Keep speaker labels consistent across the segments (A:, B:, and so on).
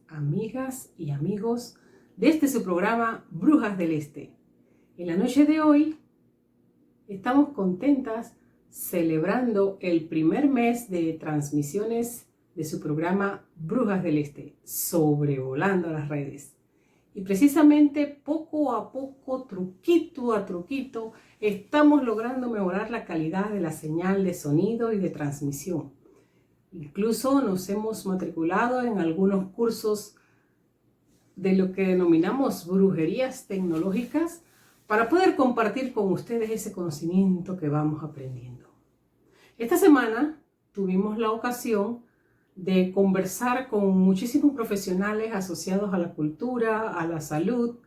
A: amigas y amigos de su programa Brujas del Este. En la noche de hoy estamos contentas celebrando el primer mes de transmisiones de su programa Brujas del Este, sobrevolando las redes. Y precisamente poco a poco, truquito a truquito, estamos logrando mejorar la calidad de la señal de sonido y de transmisión. Incluso nos hemos matriculado en algunos cursos de lo que denominamos brujerías tecnológicas para poder compartir con ustedes ese conocimiento que vamos aprendiendo. Esta semana tuvimos la ocasión de conversar con muchísimos profesionales asociados a la cultura, a la salud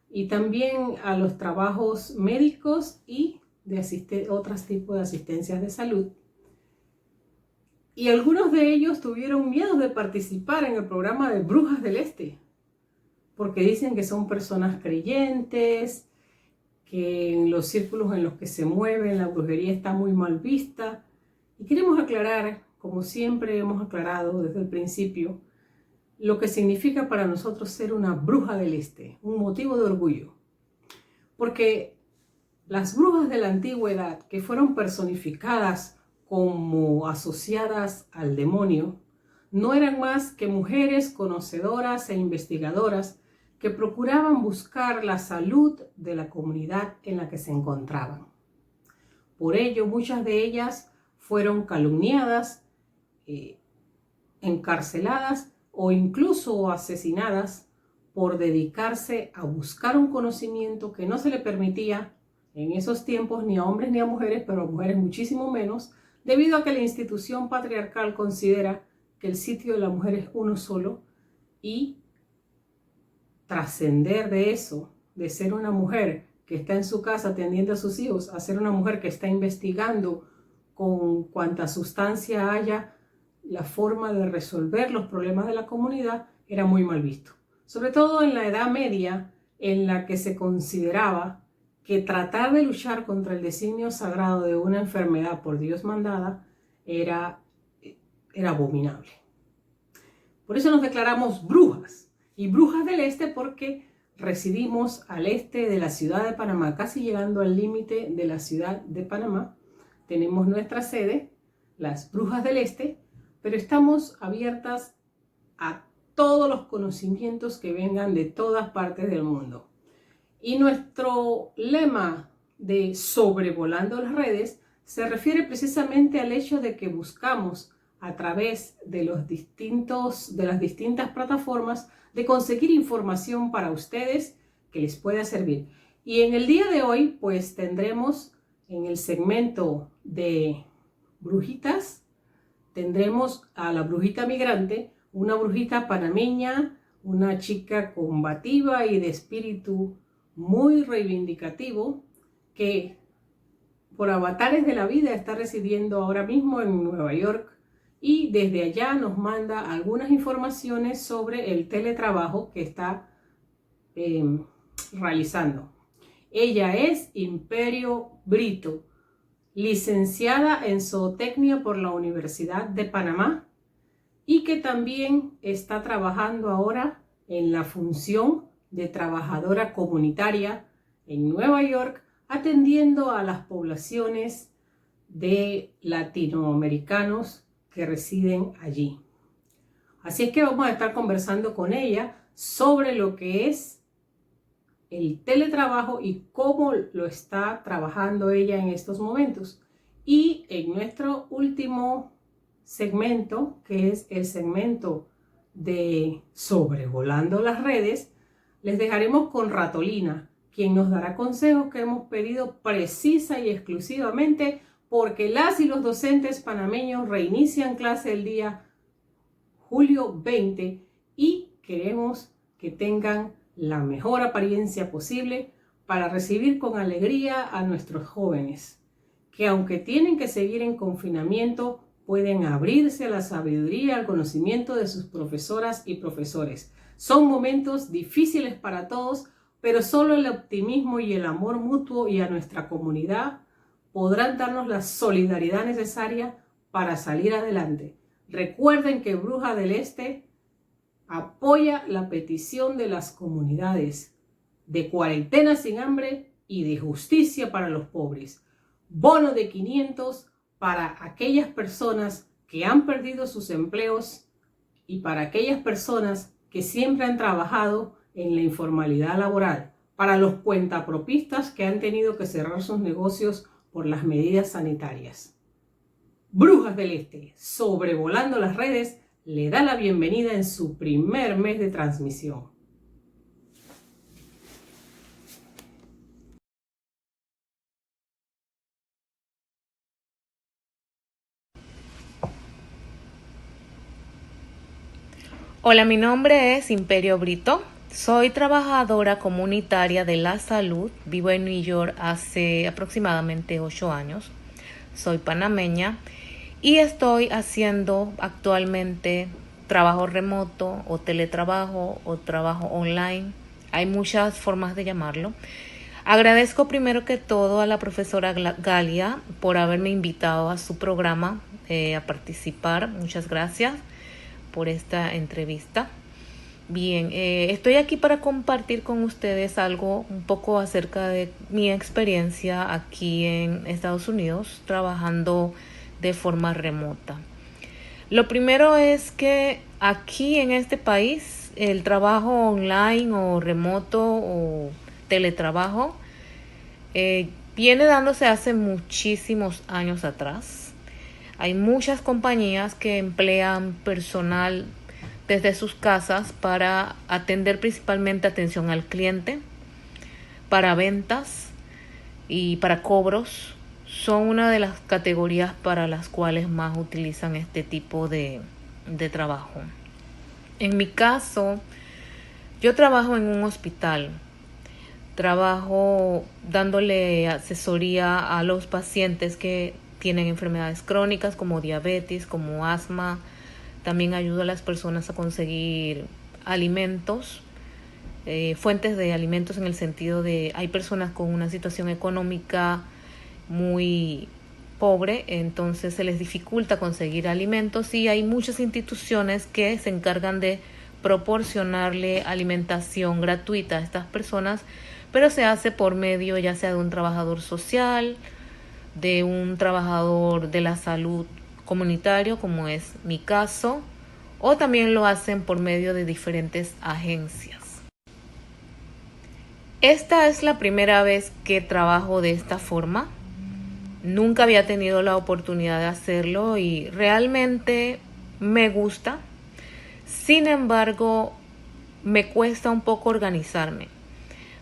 A: y también a los trabajos médicos y de otros tipos de asistencias de salud. Y algunos de ellos tuvieron miedo de participar en el programa de Brujas del Este, porque dicen que son personas creyentes, que en los círculos en los que se mueven la brujería está muy mal vista. Y queremos aclarar, como siempre hemos aclarado desde el principio, lo que significa para nosotros ser una bruja del Este, un motivo de orgullo. Porque las brujas de la antigüedad, que fueron personificadas como asociadas al demonio, no eran más que mujeres conocedoras e investigadoras que procuraban buscar la salud de la comunidad en la que se encontraban. Por ello, muchas de ellas fueron calumniadas, encarceladas o incluso asesinadas por dedicarse a buscar un conocimiento que no se le permitía en esos tiempos ni a hombres ni a mujeres, pero a mujeres muchísimo menos, debido a que la institución patriarcal considera que el sitio de la mujer es uno solo y trascender de eso, de ser una mujer que está en su casa atendiendo a sus hijos, a ser una mujer que está investigando con cuanta sustancia haya la forma de resolver los problemas de la comunidad, era muy mal visto. Sobre todo en la Edad Media, en la que se consideraba que tratar de luchar contra el designio sagrado de una enfermedad por Dios mandada era abominable. Por eso nos declaramos brujas, y brujas del Este porque residimos al este de la ciudad de Panamá, casi llegando al límite de la ciudad de Panamá. Tenemos nuestra sede, las Brujas del Este, pero estamos abiertas a todos los conocimientos que vengan de todas partes del mundo. Y nuestro lema de sobrevolando las redes se refiere precisamente al hecho de que buscamos a través de las distintas plataformas de conseguir información para ustedes que les pueda servir. Y en el día de hoy pues tendremos en el segmento de brujitas, tendremos a la brujita migrante, una brujita panameña, una chica combativa y de espíritu muy reivindicativo, que por avatares de la vida está residiendo ahora mismo en Nueva York y desde allá nos manda algunas informaciones sobre el teletrabajo que está realizando. Ella es Imperio Brito, licenciada en zootecnia por la Universidad de Panamá y que también está trabajando ahora en la función de trabajadora comunitaria en Nueva York, atendiendo a las poblaciones de latinoamericanos que residen allí. Así es que vamos a estar conversando con ella sobre lo que es el teletrabajo y cómo lo está trabajando ella en estos momentos. Y en nuestro último segmento, que es el segmento de sobrevolando las redes, les dejaremos con Ratolina, quien nos dará consejos que hemos pedido precisa y exclusivamente porque las y los docentes panameños reinician clase el día julio 20 y queremos que tengan la mejor apariencia posible para recibir con alegría a nuestros jóvenes, que aunque tienen que seguir en confinamiento, pueden abrirse a la sabiduría, al conocimiento de sus profesoras y profesores. Son momentos difíciles para todos, pero solo el optimismo y el amor mutuo y a nuestra comunidad podrán darnos la solidaridad necesaria para salir adelante. Recuerden que Bruja del Este apoya la petición de las comunidades de cuarentena sin hambre y de justicia para los pobres. Bono de 500 para aquellas personas que han perdido sus empleos y para aquellas personas que siempre han trabajado en la informalidad laboral, para los cuentapropistas que han tenido que cerrar sus negocios por las medidas sanitarias. Brujas del Este, sobrevolando las redes, le da la bienvenida en su primer mes de transmisión.
B: Hola, mi nombre es Imperio Brito. Soy trabajadora comunitaria de la salud. Vivo en New York hace aproximadamente 8 años. Soy panameña y estoy haciendo actualmente trabajo remoto o teletrabajo o trabajo online. Hay muchas formas de llamarlo. Agradezco primero que todo a la profesora Galia por haberme invitado a su programa a participar. Muchas gracias por esta entrevista. Bien, estoy aquí para compartir con ustedes algo un poco acerca de mi experiencia aquí en Estados Unidos trabajando de forma remota. Lo primero es que aquí en este país el trabajo online o remoto o teletrabajo viene dándose hace muchísimos años atrás. Hay muchas compañías que emplean personal desde sus casas para atender principalmente atención al cliente, para ventas y para cobros. Son una de las categorías para las cuales más utilizan este tipo de trabajo. En mi caso, yo trabajo en un hospital. Trabajo dándole asesoría a los pacientes que tienen enfermedades crónicas como diabetes, como asma. También ayudo a las personas a conseguir alimentos, fuentes de alimentos en el sentido de hay personas con una situación económica muy pobre, entonces se les dificulta conseguir alimentos y hay muchas instituciones que se encargan de proporcionarle alimentación gratuita a estas personas, pero se hace por medio ya sea de un trabajador social, de un trabajador de la salud comunitario, como es mi caso, o también lo hacen por medio de diferentes agencias. Esta es la primera vez que trabajo de esta forma. Nunca había tenido la oportunidad de hacerlo y realmente me gusta. Sin embargo, me cuesta un poco organizarme.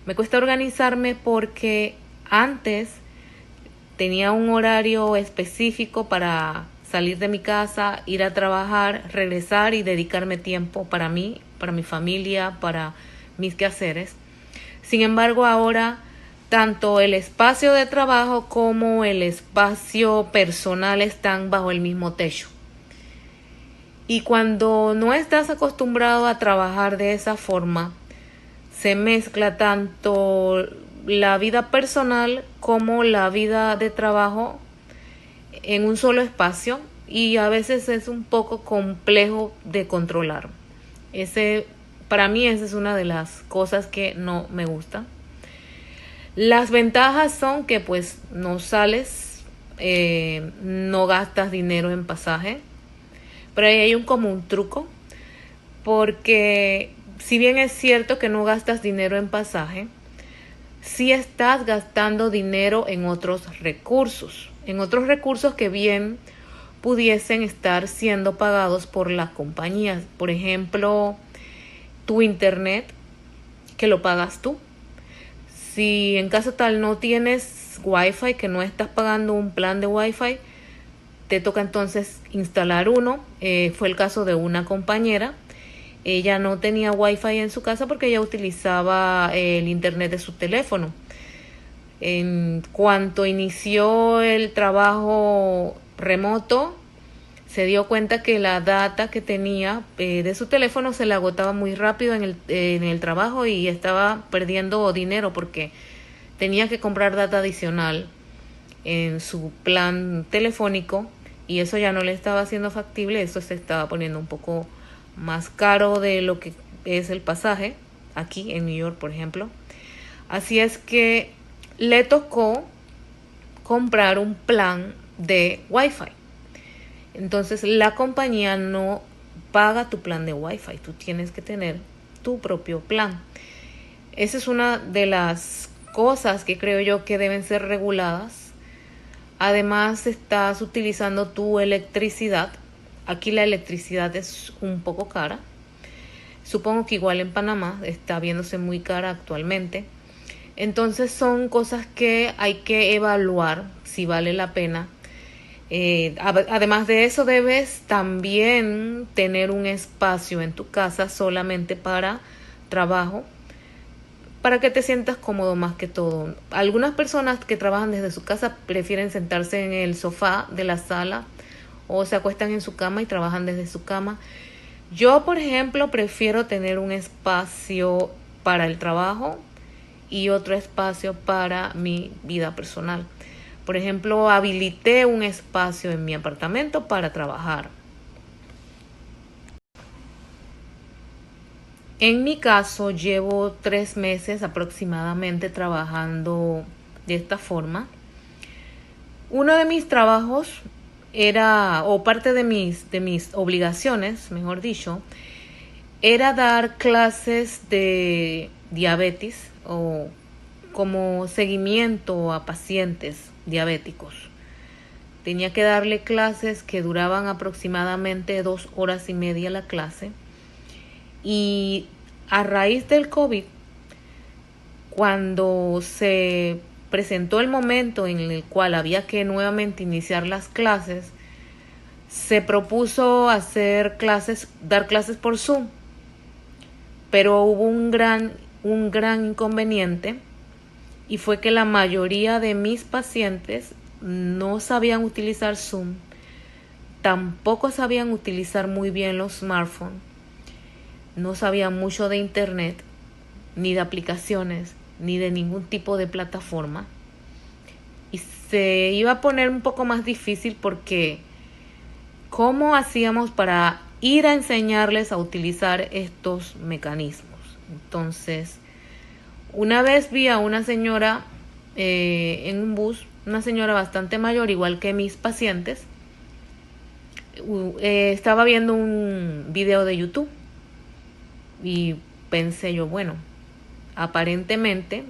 B: Me cuesta organizarme porque antes tenía un horario específico para salir de mi casa, ir a trabajar, regresar y dedicarme tiempo para mí, para mi familia, para mis quehaceres. Sin embargo, ahora tanto el espacio de trabajo como el espacio personal están bajo el mismo techo. Y cuando no estás acostumbrado a trabajar de esa forma, se mezcla tanto la vida personal como la vida de trabajo en un solo espacio y a veces es un poco complejo de controlar. Para mí esa es una de las cosas que no me gusta. Las ventajas son que pues no sales, no gastas dinero en pasaje, pero ahí hay como un truco, porque si bien es cierto que no gastas dinero en pasaje, sí estás gastando dinero en otros recursos que bien pudiesen estar siendo pagados por las compañías. Por ejemplo, tu internet, que lo pagas tú. Si en caso tal no tienes Wi-Fi, que no estás pagando un plan de Wi-Fi, te toca entonces instalar uno. Fue el caso de una compañera. Ella no tenía Wi-Fi en su casa porque ella utilizaba el internet de su teléfono. En cuanto inició el trabajo remoto, se dio cuenta que la data que tenía de su teléfono se le agotaba muy rápido en el trabajo y estaba perdiendo dinero porque tenía que comprar data adicional en su plan telefónico y eso ya no le estaba haciendo factible, eso se estaba poniendo un poco más caro de lo que es el pasaje, aquí en New York, por ejemplo. Así es que le tocó comprar un plan de Wi-Fi. Entonces la compañía no paga tu plan de Wi-Fi, tú tienes que tener tu propio plan. Esa es una de las cosas que creo yo que deben ser reguladas. Además, estás utilizando tu electricidad. Aquí la electricidad es un poco cara. Supongo que igual en Panamá está viéndose muy cara actualmente. Entonces son cosas que hay que evaluar si vale la pena. Además de eso, debes también tener un espacio en tu casa solamente para trabajo, para que te sientas cómodo más que todo. Algunas personas que trabajan desde su casa prefieren sentarse en el sofá de la sala o se acuestan en su cama y trabajan desde su cama. Yo, por ejemplo, prefiero tener un espacio para el trabajo y otro espacio para mi vida personal. Por ejemplo, habilité un espacio en mi apartamento para trabajar. En mi caso, llevo 3 meses aproximadamente trabajando de esta forma. Uno de mis trabajos era, o parte de mis obligaciones, mejor dicho, era dar clases de diabetes o como seguimiento a pacientes diabéticos. Tenía que darle clases que duraban aproximadamente 2 horas y media la clase. Y a raíz del COVID, cuando se presentó el momento en el cual había que nuevamente iniciar las clases, se propuso dar clases por Zoom, pero hubo un gran inconveniente, y fue que la mayoría de mis pacientes no sabían utilizar Zoom, tampoco sabían utilizar muy bien los smartphones, no sabían mucho de internet, ni de aplicaciones, ni de ningún tipo de plataforma. Y se iba a poner un poco más difícil porque ¿cómo hacíamos para ir a enseñarles a utilizar estos mecanismos? Entonces, una vez vi a una señora en un bus, una señora bastante mayor, igual que mis pacientes. Estaba viendo un video de YouTube y pensé yo, bueno, aparentemente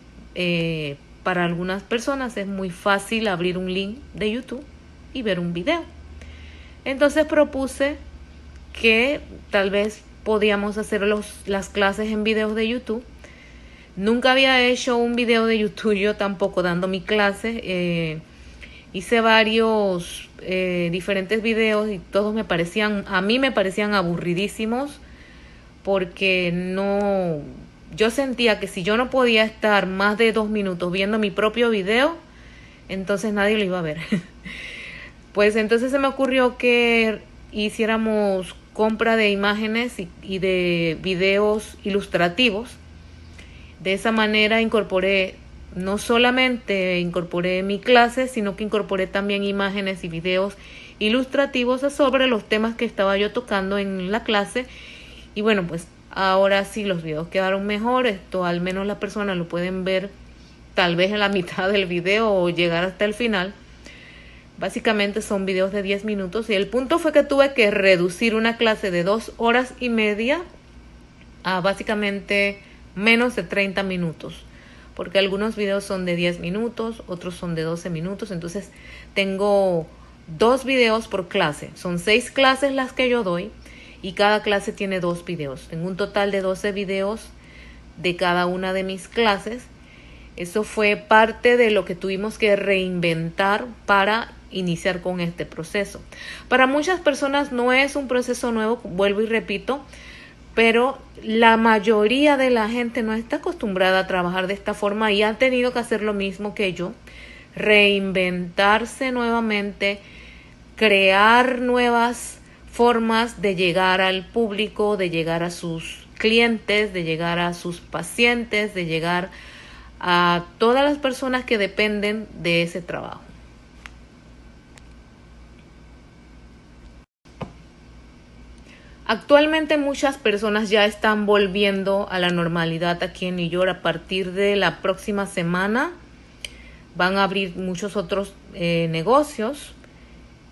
B: para algunas personas es muy fácil abrir un link de YouTube y ver un video. Entonces propuse que tal vez podíamos hacer las clases en videos de YouTube. Nunca había hecho un video de YouTube yo tampoco dando mi clase. Hice varios diferentes videos y todos a mí me parecían aburridísimos, porque yo sentía que si yo no podía estar más de 2 minutos viendo mi propio video, entonces nadie lo iba a ver. Pues entonces se me ocurrió que hiciéramos compra de imágenes y de videos ilustrativos. De esa manera no solamente incorporé mi clase, sino que incorporé también imágenes y videos ilustrativos sobre los temas que estaba yo tocando en la clase. Y bueno, pues ahora sí los videos quedaron mejor. Esto al menos las personas lo pueden ver tal vez en la mitad del video o llegar hasta el final. Básicamente son videos de 10 minutos y el punto fue que tuve que reducir una clase de 2 horas y media a básicamente menos de 30 minutos. Porque algunos videos son de 10 minutos, otros son de 12 minutos. Entonces tengo 2 videos por clase. Son 6 clases las que yo doy y cada clase tiene 2 videos. Tengo un total de 12 videos de cada una de mis clases. Eso fue parte de lo que tuvimos que reinventar para iniciar con este proceso. Para muchas personas no es un proceso nuevo, vuelvo y repito, pero la mayoría de la gente no está acostumbrada a trabajar de esta forma y han tenido que hacer lo mismo que yo, reinventarse nuevamente, crear nuevas formas de llegar al público, de llegar a sus clientes, de llegar a sus pacientes, de llegar a todas las personas que dependen de ese trabajo. Actualmente muchas personas ya están volviendo a la normalidad aquí en New York. A partir de la próxima semana van a abrir muchos otros negocios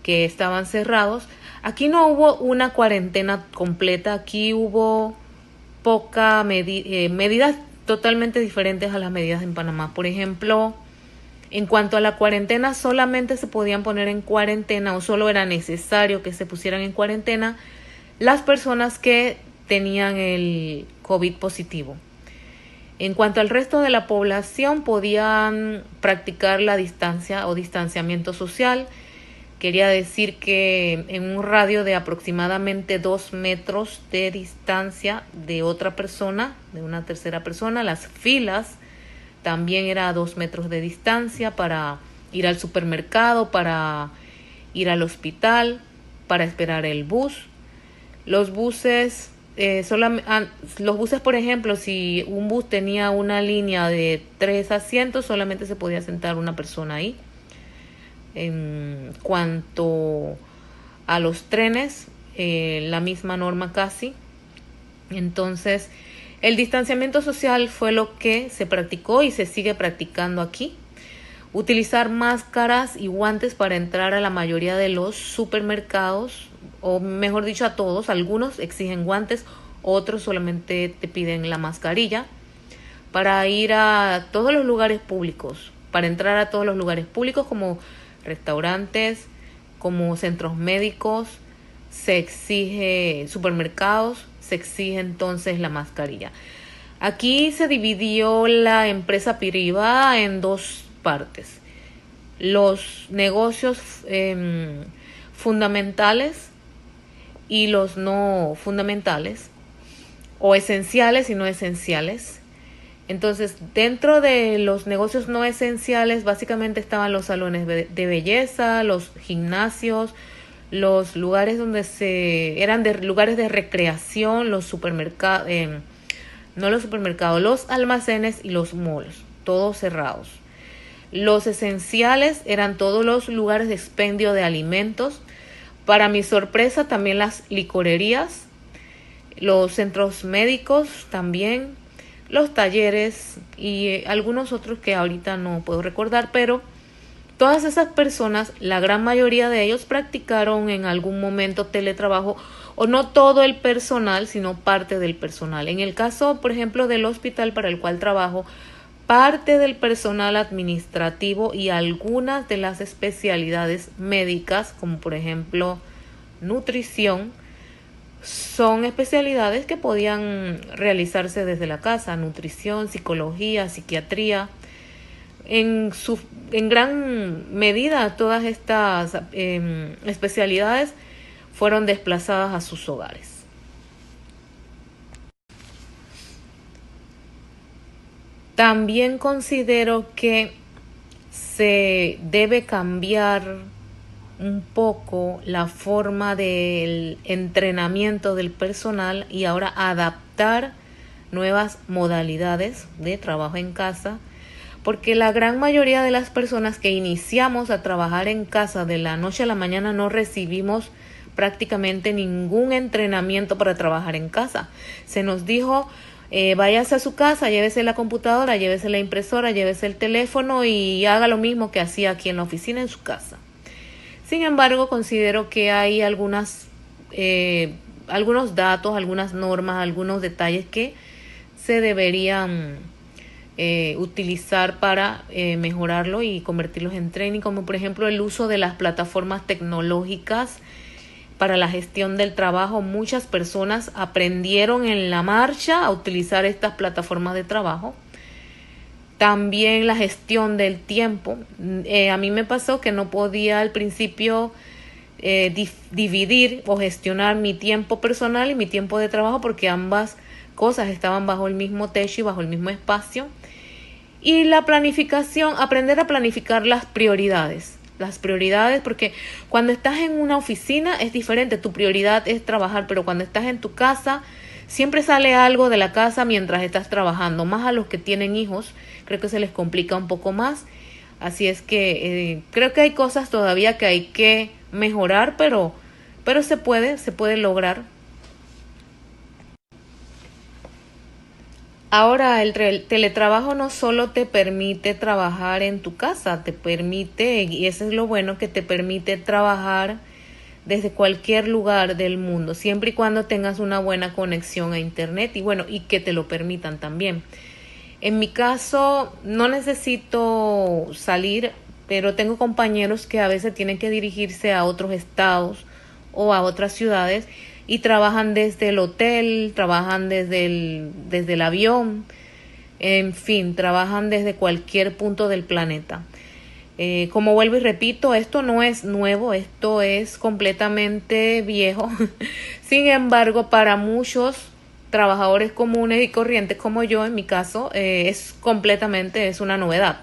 B: que estaban cerrados. Aquí no hubo una cuarentena completa, aquí hubo medidas totalmente diferentes a las medidas en Panamá. Por ejemplo, en cuanto a la cuarentena, solamente se podían poner en cuarentena o solo era necesario que se pusieran en cuarentena las personas que tenían el COVID positivo. En cuanto al resto de la población, podían practicar la distancia o distanciamiento social. Quería decir que en un radio de aproximadamente 2 metros de distancia de otra persona, de una tercera persona, las filas también era a 2 metros de distancia para ir al supermercado, para ir al hospital, para esperar el bus. Los buses, por ejemplo, si un bus tenía una línea de 3 asientos, solamente se podía sentar una persona ahí. En cuanto a los trenes, la misma norma casi. Entonces, el distanciamiento social fue lo que se practicó y se sigue practicando aquí. Utilizar máscaras y guantes para entrar a la mayoría de los supermercados, o mejor dicho a todos. Algunos exigen guantes, otros solamente te piden la mascarilla. Para ir a todos los lugares públicos, para entrar a todos los lugares públicos como restaurantes, como centros médicos, se exige supermercados, se exige entonces la mascarilla. Aquí se dividió la empresa privada en 2 partes. Los negocios fundamentales y los no fundamentales, o esenciales y no esenciales. Entonces, dentro de los negocios no esenciales, básicamente estaban los salones de belleza, los gimnasios, los lugares lugares de recreación, los supermercados, los almacenes y los malls, todos cerrados. Los esenciales eran todos los lugares de expendio de alimentos. Para mi sorpresa, también las licorerías, los centros médicos también, los talleres y algunos otros que ahorita no puedo recordar, pero todas esas personas, la gran mayoría de ellos practicaron en algún momento teletrabajo, o no todo el personal, sino parte del personal. En el caso, por ejemplo, del hospital para el cual trabajo, parte del personal administrativo y algunas de las especialidades médicas, como por ejemplo nutrición, son especialidades que podían realizarse desde la casa. Nutrición, psicología, psiquiatría. En gran medida todas estas especialidades fueron desplazadas a sus hogares. También considero que se debe cambiar un poco la forma del entrenamiento del personal y ahora adaptar nuevas modalidades de trabajo en casa, porque la gran mayoría de las personas que iniciamos a trabajar en casa de la noche a la mañana no recibimos prácticamente ningún entrenamiento para trabajar en casa. Se nos dijo: váyase a su casa, llévese la computadora, llévese la impresora, llévese el teléfono y haga lo mismo que hacía aquí en la oficina en su casa. Sin embargo, considero que hay algunos datos, algunas normas, algunos detalles que se deberían utilizar para mejorarlo y convertirlos en training, como por ejemplo el uso de las plataformas tecnológicas para la gestión del trabajo. Muchas personas aprendieron en la marcha a utilizar estas plataformas de trabajo. También la gestión del tiempo. A mí me pasó que no podía al principio dividir o gestionar mi tiempo personal y mi tiempo de trabajo, porque ambas cosas estaban bajo el mismo techo y bajo el mismo espacio. Y la planificación, aprender a planificar las prioridades, porque cuando estás en una oficina es diferente, tu prioridad es trabajar, pero cuando estás en tu casa siempre sale algo de la casa mientras estás trabajando. Más a los que tienen hijos, creo que se les complica un poco más. Así es que creo que hay cosas todavía que hay que mejorar, pero se puede lograr. Ahora, teletrabajo no solo te permite trabajar en tu casa, te permite, y eso es lo bueno, que te permite trabajar desde cualquier lugar del mundo, siempre y cuando tengas una buena conexión a internet y bueno, y que te lo permitan también. En mi caso, no necesito salir, pero tengo compañeros que a veces tienen que dirigirse a otros estados o a otras ciudades y trabajan desde el hotel, trabajan desde el avión, en fin, trabajan desde cualquier punto del planeta. Como vuelvo y repito, esto no es nuevo, esto es completamente viejo. Sin embargo, para muchos trabajadores comunes y corrientes como yo, en mi caso, es una novedad.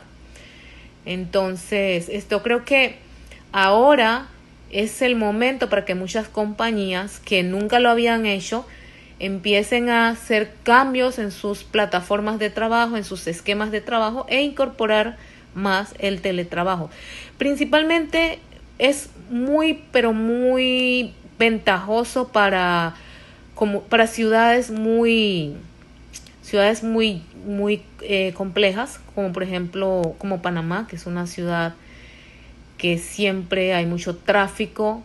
B: Entonces, esto creo que ahora es el momento para que muchas compañías que nunca lo habían hecho empiecen a hacer cambios en sus plataformas de trabajo, en sus esquemas de trabajo e incorporar más el teletrabajo. Principalmente es muy, pero muy ventajoso para ciudades muy complejas, como por ejemplo como Panamá, que es una ciudad que siempre hay mucho tráfico.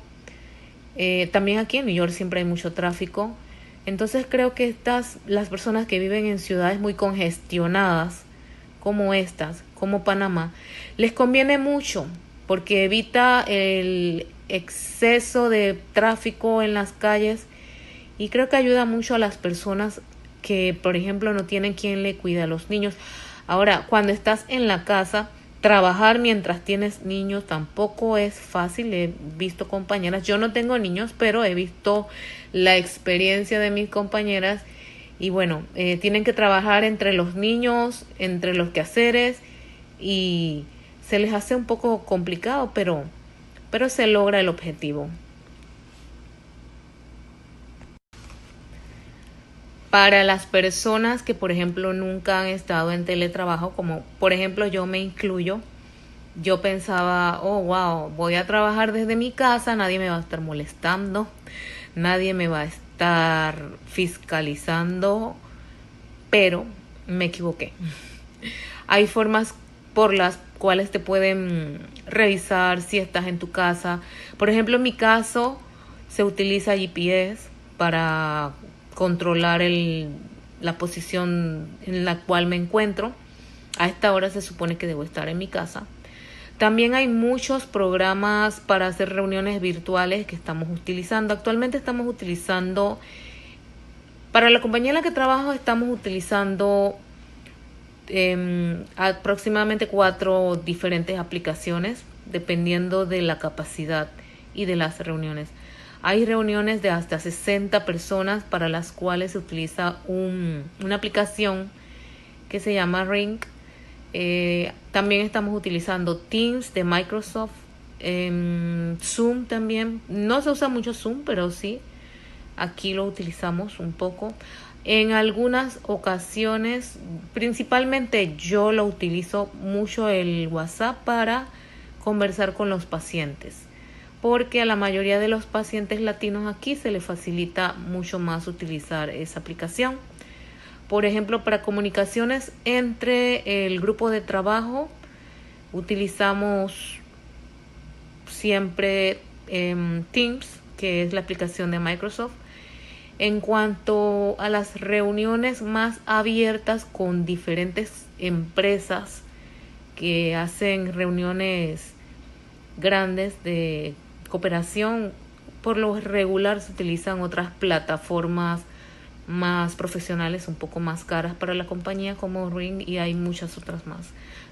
B: También aquí en New York siempre hay mucho tráfico. Entonces creo que las personas que viven en ciudades muy congestionadas como estas, como Panamá, les conviene mucho porque evita el exceso de tráfico en las calles y creo que ayuda mucho a las personas que, por ejemplo, no tienen quien le cuide a los niños. Ahora, cuando estás en la casa, trabajar mientras tienes niños tampoco es fácil. He visto compañeras, yo no tengo niños, pero he visto la experiencia de mis compañeras y bueno, tienen que trabajar entre los niños, entre los quehaceres y se les hace un poco complicado, pero se logra el objetivo. Para las personas que, por ejemplo, nunca han estado en teletrabajo, como por ejemplo yo me incluyo, yo pensaba, oh, wow, voy a trabajar desde mi casa, nadie me va a estar molestando, nadie me va a estar fiscalizando, pero me equivoqué. Hay formas por las cuales te pueden revisar si estás en tu casa. Por ejemplo, en mi caso se utiliza GPS para controlar la posición en la cual me encuentro. A esta hora se supone que debo estar en mi casa. También hay muchos programas para hacer reuniones virtuales que estamos utilizando. Actualmente estamos utilizando, para la compañía en la que trabajo, estamos utilizando aproximadamente 4 diferentes aplicaciones, dependiendo de la capacidad y de las reuniones. Hay reuniones de hasta 60 personas para las cuales se utiliza una aplicación que se llama Ring. También estamos utilizando Teams de Microsoft, Zoom también. No se usa mucho Zoom, pero sí, aquí lo utilizamos un poco. En algunas ocasiones, principalmente yo lo utilizo mucho el WhatsApp para conversar con los pacientes, porque a la mayoría de los pacientes latinos aquí se les facilita mucho más utilizar esa aplicación. Por ejemplo, para comunicaciones entre el grupo de trabajo, utilizamos siempre Teams, que es la aplicación de Microsoft. En cuanto a las reuniones más abiertas con diferentes empresas que hacen reuniones grandes de cooperación, por lo regular se utilizan otras plataformas más profesionales, un poco más caras para la compañía, como Ring, y hay muchas otras más.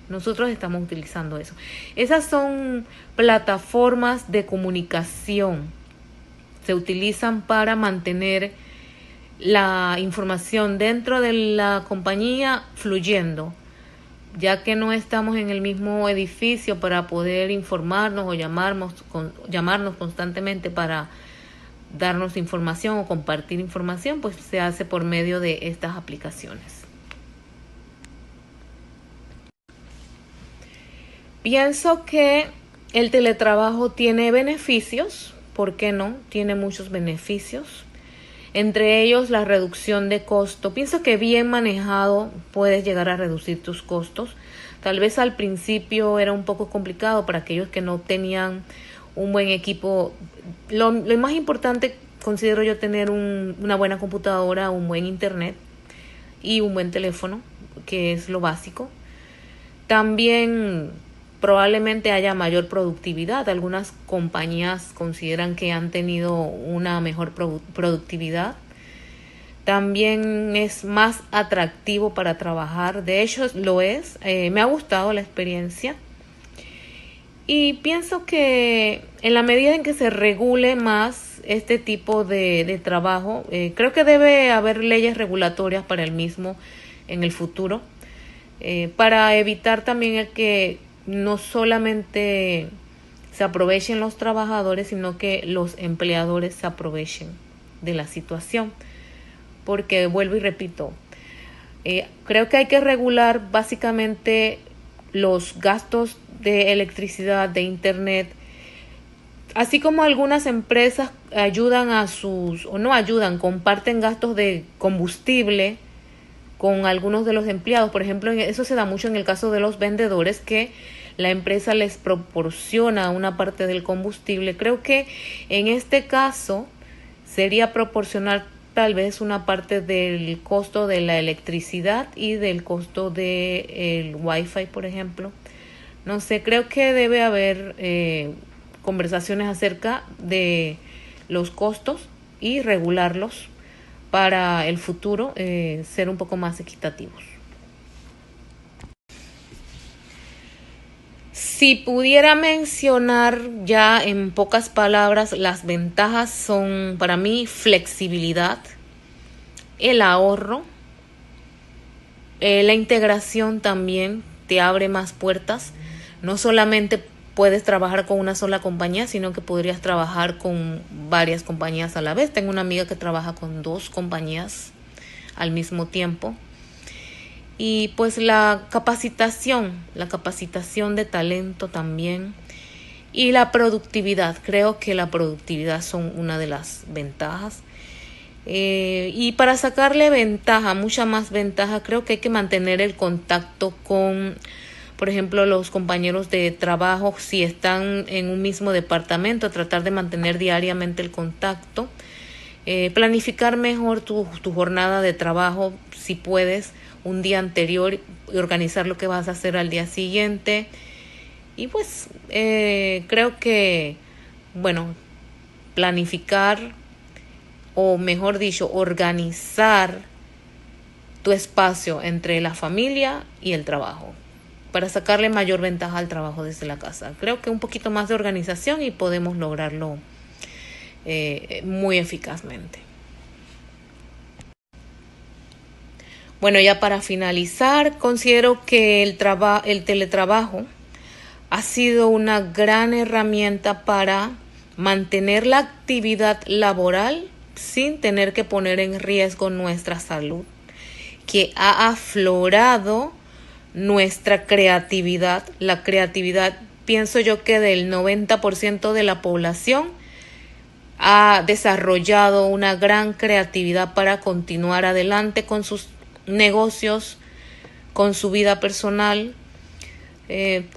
B: Nosotros estamos utilizando eso. Esas son plataformas de comunicación. Se utilizan para mantener la información dentro de la compañía fluyendo, ya que no estamos en el mismo edificio para poder informarnos o llamarnos constantemente para darnos información o compartir información, pues se hace por medio de estas aplicaciones. Pienso que el teletrabajo tiene beneficios. ¿Por qué no? Tiene muchos beneficios. Entre ellos la reducción de costo. Pienso que bien manejado puedes llegar a reducir tus costos. Tal vez al principio era un poco complicado para aquellos que no tenían un buen equipo. Lo más importante considero yo tener una buena computadora, un buen internet y un buen teléfono, que es lo básico. También probablemente haya mayor productividad. Algunas compañías consideran que han tenido una mejor productividad. También es más atractivo para trabajar. De hecho, lo es. Me ha gustado la experiencia. Y pienso que en la medida en que se regule más este tipo de trabajo, creo que debe haber leyes regulatorias para el mismo en el futuro, para evitar también el que no solamente se aprovechen los trabajadores, sino que los empleadores se aprovechen de la situación. Porque vuelvo y repito, creo que hay que regular básicamente los gastos de electricidad, de internet, así como algunas empresas ayudan o no ayudan, comparten gastos de combustible con algunos de los empleados. Por ejemplo, eso se da mucho en el caso de los vendedores, que la empresa les proporciona una parte del combustible. Creo que en este caso sería proporcionar tal vez una parte del costo de la electricidad y del costo del Wi-Fi, por ejemplo. No sé, creo que debe haber conversaciones acerca de los costos y regularlos para el futuro, ser un poco más equitativos. Si pudiera mencionar ya en pocas palabras, las ventajas son para mí flexibilidad, el ahorro, la integración también te abre más puertas. No solamente puedes trabajar con una sola compañía, sino que podrías trabajar con varias compañías a la vez. Tengo una amiga que trabaja con 2 compañías al mismo tiempo. Y pues la capacitación de talento también. Y la productividad, creo que la productividad son una de las ventajas. Y para sacarle ventaja, mucha más ventaja, creo que hay que mantener el contacto con, por ejemplo, los compañeros de trabajo. Si están en un mismo departamento, tratar de mantener diariamente el contacto. Planificar mejor tu jornada de trabajo, si puedes, un día anterior, y organizar lo que vas a hacer al día siguiente. Y pues creo que, bueno, planificar, o mejor dicho, organizar tu espacio entre la familia y el trabajo, para sacarle mayor ventaja al trabajo desde la casa. Creo que un poquito más de organización y podemos lograrlo muy eficazmente. Bueno, ya para finalizar, considero que el teletrabajo ha sido una gran herramienta para mantener la actividad laboral sin tener que poner en riesgo nuestra salud, que ha aflorado nuestra creatividad. La creatividad, pienso yo que del 90% de la población ha desarrollado una gran creatividad para continuar adelante con sus negocios, con su vida personal.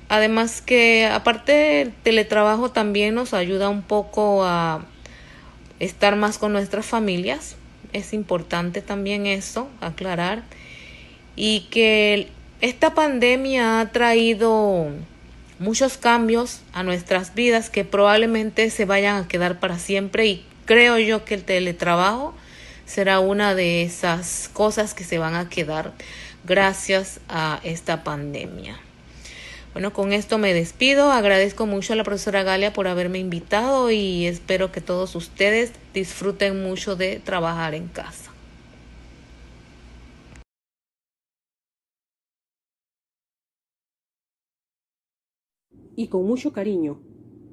B: Además que aparte el teletrabajo también nos ayuda un poco a estar más con nuestras familias. Es importante también eso, aclarar. Y que esta pandemia ha traído muchos cambios a nuestras vidas que probablemente se vayan a quedar para siempre, y creo yo que el teletrabajo será una de esas cosas que se van a quedar gracias a esta pandemia. Bueno, con esto me despido. Agradezco mucho a la profesora Galia por haberme invitado y espero que todos ustedes disfruten mucho de trabajar en casa.
A: Y con mucho cariño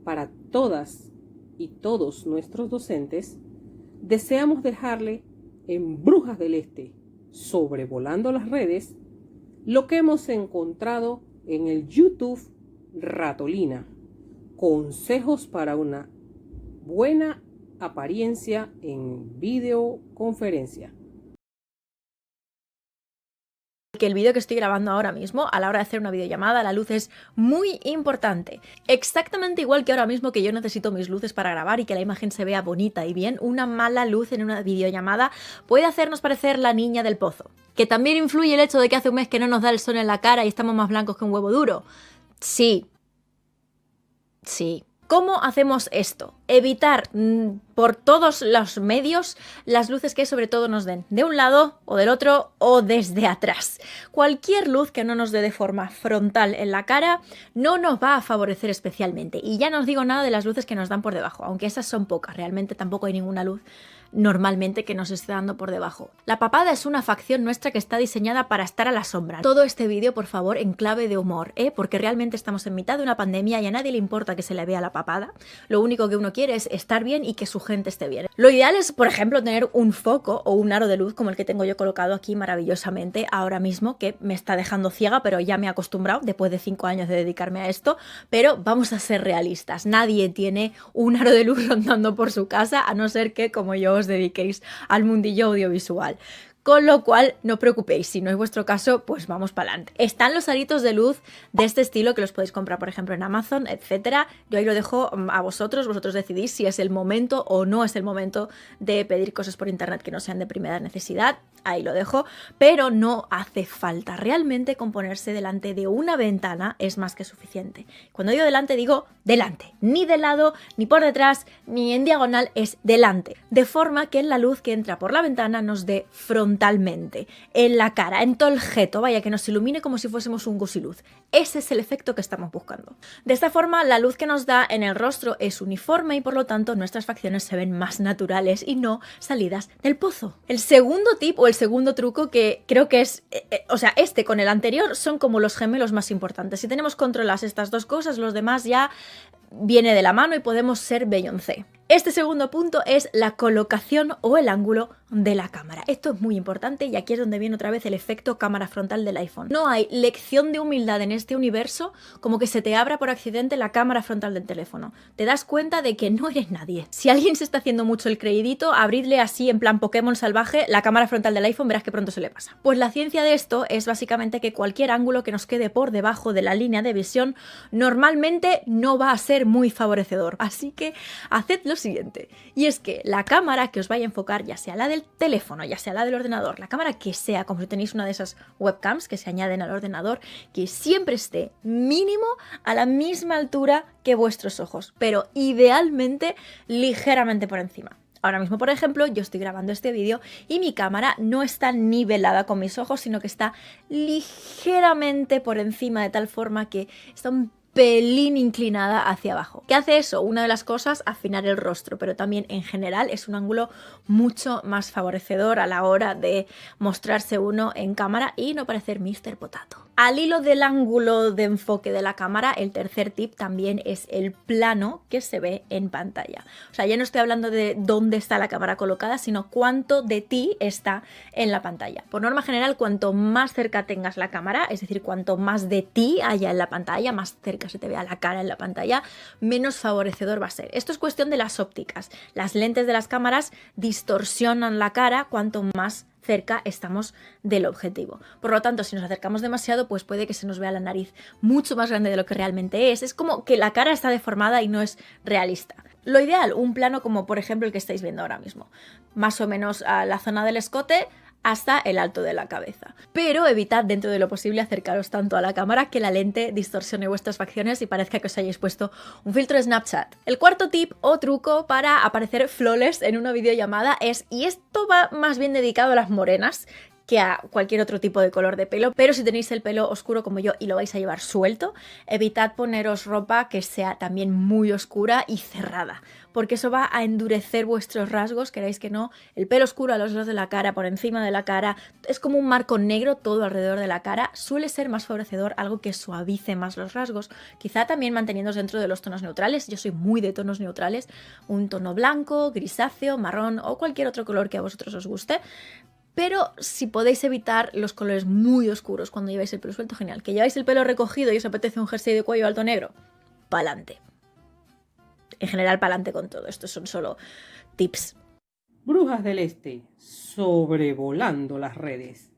A: para todas y todos nuestros docentes, deseamos dejarle en Brujas del Este, sobrevolando las redes, lo que hemos encontrado en el YouTube Ratolina. Consejos para una buena apariencia en videoconferencia.
C: Que el vídeo que estoy grabando ahora mismo, a la hora de hacer una videollamada, la luz es muy importante. Exactamente igual que ahora mismo que yo necesito mis luces para grabar y que la imagen se vea bonita y bien, una mala luz en una videollamada puede hacernos parecer la niña del pozo. Que también influye el hecho de que hace un mes que no nos da el sol en la cara y estamos más blancos que un huevo duro. Sí. ¿Cómo hacemos esto? Evitar por todos los medios las luces que sobre todo nos den de un lado o del otro o desde atrás. Cualquier luz que no nos dé de forma frontal en la cara no nos va a favorecer especialmente. Y ya no os digo nada de las luces que nos dan por debajo, aunque esas son pocas, realmente tampoco hay ninguna luz normalmente que nos esté dando por debajo. La papada es una facción nuestra que está diseñada para estar a la sombra. Todo este vídeo, por favor, en clave de humor, porque realmente estamos en mitad de una pandemia y a nadie le importa que se le vea la papada. Lo único que uno quiere es estar bien y que su gente esté bien. Lo ideal es, por ejemplo, tener un foco o un aro de luz como el que tengo yo colocado aquí maravillosamente ahora mismo, que me está dejando ciega, pero ya me he acostumbrado después de 5 años de dedicarme a esto. Pero vamos a ser realistas, nadie tiene un aro de luz rondando por su casa, a no ser que, como yo, os dediquéis al mundillo audiovisual. Con lo cual, no os preocupéis, si no es vuestro caso, pues vamos para adelante. Están los aritos de luz de este estilo que los podéis comprar, por ejemplo, en Amazon, etcétera. Yo ahí lo dejo a vosotros decidís si es el momento o no es el momento de pedir cosas por internet que no sean de primera necesidad. Ahí lo dejo, pero no hace falta. Realmente con ponerse delante de una ventana es más que suficiente. Cuando digo delante, digo delante. Ni de lado, ni por detrás, ni en diagonal, es delante. De forma que la luz que entra por la ventana nos dé frontalmente, en la cara, en todo el jeto, vaya, que nos ilumine como si fuésemos un gusiluz. Ese es el efecto que estamos buscando. De esta forma, la luz que nos da en el rostro es uniforme y por lo tanto nuestras facciones se ven más naturales y no salidas del pozo. El segundo tip o el segundo truco que creo que es, este con el anterior son como los gemelos más importantes. Si tenemos controladas estas dos cosas, los demás ya viene de la mano y podemos ser Beyoncé. Este segundo punto es la colocación o el ángulo de la cámara. Esto es muy importante y aquí es donde viene otra vez el efecto cámara frontal del iPhone. No hay lección de humildad en este universo como que se te abra por accidente la cámara frontal del teléfono. Te das cuenta de que no eres nadie. Si alguien se está haciendo mucho el creidito, abridle así en plan Pokémon salvaje la cámara frontal del iPhone, verás que pronto se le pasa. Pues la ciencia de esto es básicamente que cualquier ángulo que nos quede por debajo de la línea de visión normalmente no va a ser muy favorecedor. Así que haced lo siguiente, y es que la cámara que os vaya a enfocar, ya sea la del teléfono, ya sea la del ordenador, la cámara que sea, como si tenéis una de esas webcams que se añaden al ordenador, que siempre esté mínimo a la misma altura que vuestros ojos, pero idealmente ligeramente por encima. Ahora mismo, por ejemplo, yo estoy grabando este vídeo y mi cámara no está nivelada con mis ojos, sino que está ligeramente por encima, de tal forma que está un pelín inclinada hacia abajo. ¿Qué hace eso? Una de las cosas, afinar el rostro, pero también en general es un ángulo mucho más favorecedor a la hora de mostrarse uno en cámara y no parecer Mr. Potato. Al hilo del ángulo de enfoque de la cámara, el tercer tip también es el plano que se ve en pantalla. O sea, ya no estoy hablando de dónde está la cámara colocada, sino cuánto de ti está en la pantalla. Por norma general, cuanto más cerca tengas la cámara, es decir, cuanto más de ti haya en la pantalla, más cerca se te vea la cara en la pantalla, menos favorecedor va a ser. Esto es cuestión de las ópticas. Las lentes de las cámaras distorsionan la cara cuanto más cerca estamos del objetivo. Por lo tanto, si nos acercamos demasiado, pues puede que se nos vea la nariz mucho más grande de lo que realmente es. Es como que la cara está deformada y no es realista. Lo ideal, un plano como por ejemplo el que estáis viendo ahora mismo. Más o menos a la zona del escote hasta el alto de la cabeza. Pero evitad dentro de lo posible acercaros tanto a la cámara que la lente distorsione vuestras facciones y parezca que os hayáis puesto un filtro de Snapchat. El cuarto tip o truco para aparecer flawless en una videollamada es, y esto va más bien dedicado a las morenas que a cualquier otro tipo de color de pelo, pero si tenéis el pelo oscuro como yo y lo vais a llevar suelto, evitad poneros ropa que sea también muy oscura y cerrada, porque eso va a endurecer vuestros rasgos, queráis que no. El pelo oscuro a los lados de la cara, por encima de la cara, es como un marco negro todo alrededor de la cara, suele ser más favorecedor, algo que suavice más los rasgos, quizá también manteniéndose dentro de los tonos neutrales. Yo soy muy de tonos neutrales, un tono blanco, grisáceo, marrón o cualquier otro color que a vosotros os guste. Pero si podéis evitar los colores muy oscuros cuando lleváis el pelo suelto, genial. Que lleváis el pelo recogido y os apetece un jersey de cuello alto negro, pa'lante. En general, pa'lante con todo. Estos son solo tips.
A: Brujas del Este, sobrevolando las redes.